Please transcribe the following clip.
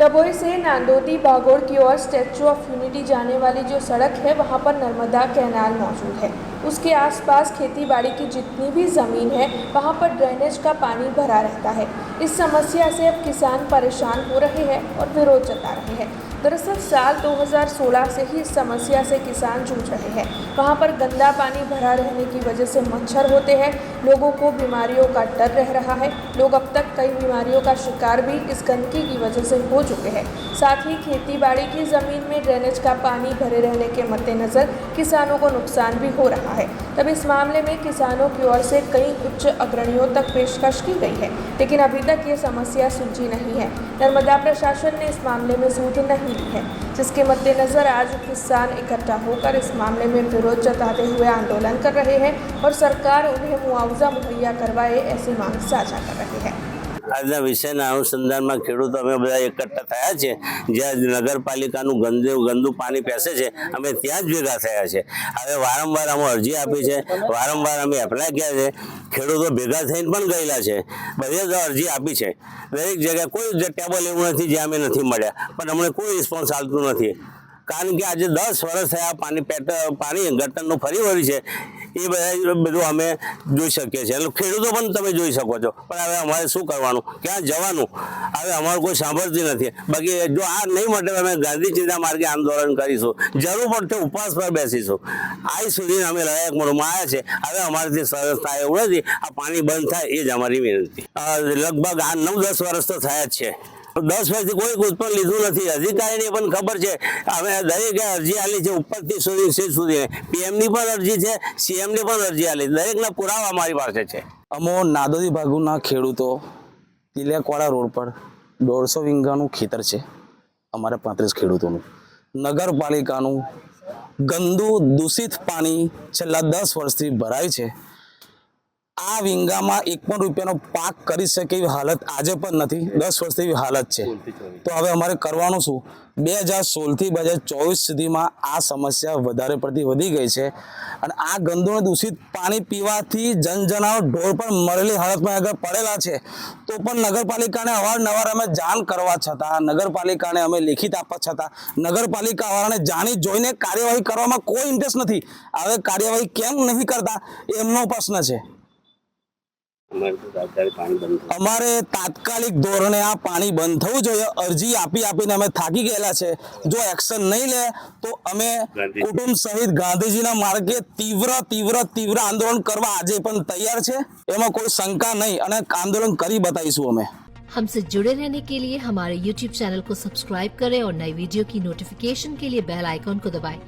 डभोई से नांदोदी बागोड़ की ओर statue of unity जाने वाली जो सड़क है वहाँ पर नर्मदा कैनाल मौजूद है। उसके आसपास खेती बाड़ी की जितनी भी ज़मीन है वहाँ पर ड्रेनेज का पानी भरा रहता है। इस समस्या से अब किसान परेशान हो रहे हैं और विरोध जता रहे हैं। दरअसल साल 2016 से ही इस समस्या से किसान जूझ रहे हैं। वहाँ पर गंदा पानी भरा रहने की वजह से मच्छर होते हैं, लोगों को बीमारियों का डर रह रहा है। लोग अब तक कई बीमारियों का शिकार भी इस गंदगी की वजह से हो चुके हैं। साथ ही खेती बाड़ी की ज़मीन में ड्रेनेज का पानी भरे रहने के मद्देनज़र किसानों को नुकसान भी हो रहा है। तब इस मामले में किसानों की ओर से कई उच्च अग्रणियों तक पेशकश की गई है, लेकिन अभी तक ये समस्या सुलझी नहीं है। नर्मदा प्रशासन ने इस मामले में सूद नहीं ली है, जिसके मद्देनज़र आज किसान इकट्ठा होकर इस मामले में विरोध जताते हुए आंदोलन कर रहे हैं और सरकार उन्हें मुआवजा मुहैया करवाए ऐसी मांग साझा कर रही है। આજના વિષયના અનુસંધાનમાં ખેડૂતો અમે બધા એકઠા થયા છે, જ્યાં નગરપાલિકાનું ગંદુ પાણી પેસે છે અમે ત્યાં જ ભેગા થયા છે। હવે વારંવાર અમે અરજી આપી છે, વારંવાર અમે એપ્લાય કર્યા છે, ખેડૂતો ભેગા થઈને પણ ગયેલા છે, બધે જ અરજી આપી છે। દરેક જગ્યાએ કોઈ ટેબલ એવું નથી જ્યાં અમે નથી મળ્યા, પણ અમને કોઈ રિસ્પોન્સ આવતું નથી। કારણ કે આજે 10 વર્ષ થયા પાણી ગટરનું ફરી વળ્યું છે, એ બધું અમે જોઈ શકીએ છીએ। ખેડૂતો પણ તમે જોઈ શકો છો, પણ હવે અમારે શું કરવાનું, ક્યાં જવાનું, હવે અમારું કોઈ સાંભળતી નથી। બાકી જો આ નહીં મળે અમે ગાંધી ચિંતા માર્ગે આંદોલન કરીશું, જરૂર પડશે ઉપવાસ પર બેસીશું। આજ સુધી અમે લડાયક મોડમાં આવ્યા છે, હવે અમારાથી સરસ થાય એવું નથી। આ પાણી બંધ થાય એ જ અમારી વિનંતી। લગભગ આ 9-10 વર્ષ તો થયા જ છે। 10 વર્ષથી કોઈ ઉત્પન્ન લીધું નથી। અધિકારીને પણ ખબર છે, અમે દરેકે અરજી આલી છે, ઉપરથી સુધી પીએમની પણ અરજી છે, સીએમની પણ અરજી આલી, દરેકના પુરાવા અમારી પાસે છે। અમો નાદોદી ભાગોના ખેડૂતો તિલકવાડા રોડ પર 150 વીંગાનું ખેતર છે અમારે 35 ખેડૂતોનું। નગરપાલિકાનું ગંદુ દૂષિત પાણી છેલ્લા 10 વર્ષથી ભરાય છે। આ વીંગામાં 1 પણ રૂપિયાનો પાક કરી શકે એવી હાલત આજે પણ નથી, 10 વર્ષથી એવી હાલત છે। તો હવે અમારે કરવાનું શું? 2016 થી 2024 સુધીમાં આ સમસ્યા વધારે પડતી વધી ગઈ છે અને આ ગંદુ અને દૂષિત પાણી પીવાથી જનજનાવર ઢોર પણ મરેલી હાલતમાં આગળ પડેલા છે। તો પણ નગરપાલિકાને અવારનવાર અમે જાણ કરવા છતાં, નગરપાલિકાને અમે લેખિત આપવા છતાં નગરપાલિકાવાળાને જાણી જોઈને કાર્યવાહી કરવામાં કોઈ ઇન્ટરેસ્ટ નથી। હવે કાર્યવાહી કેમ નહીં કરતા એમનો પ્રશ્ન છે। અમારે તાત્કાલિક ધોરણે આ પાણી બંધ થવું જોઈએ। અરજી આપી આપીને અમે થાકી ગયેલા છે। જો એક્શન નહીં લે તો અમે કુટુંબ સહિત ગાંધીજીના માર્ગે તીવ્ર આંદોલન કરવા આજે પણ તૈયાર છે। એમાં કોઈ શંકા નહીં અને આંદોलन કરી બતાવીશું અમે। हमसे जुड़े रहने के लिए हमारे YouTube चैनल को सब्सक्राइब करें और नई वीडियो की नोटिफिकेशन के लिए बेल आइकॉन को दबाएं।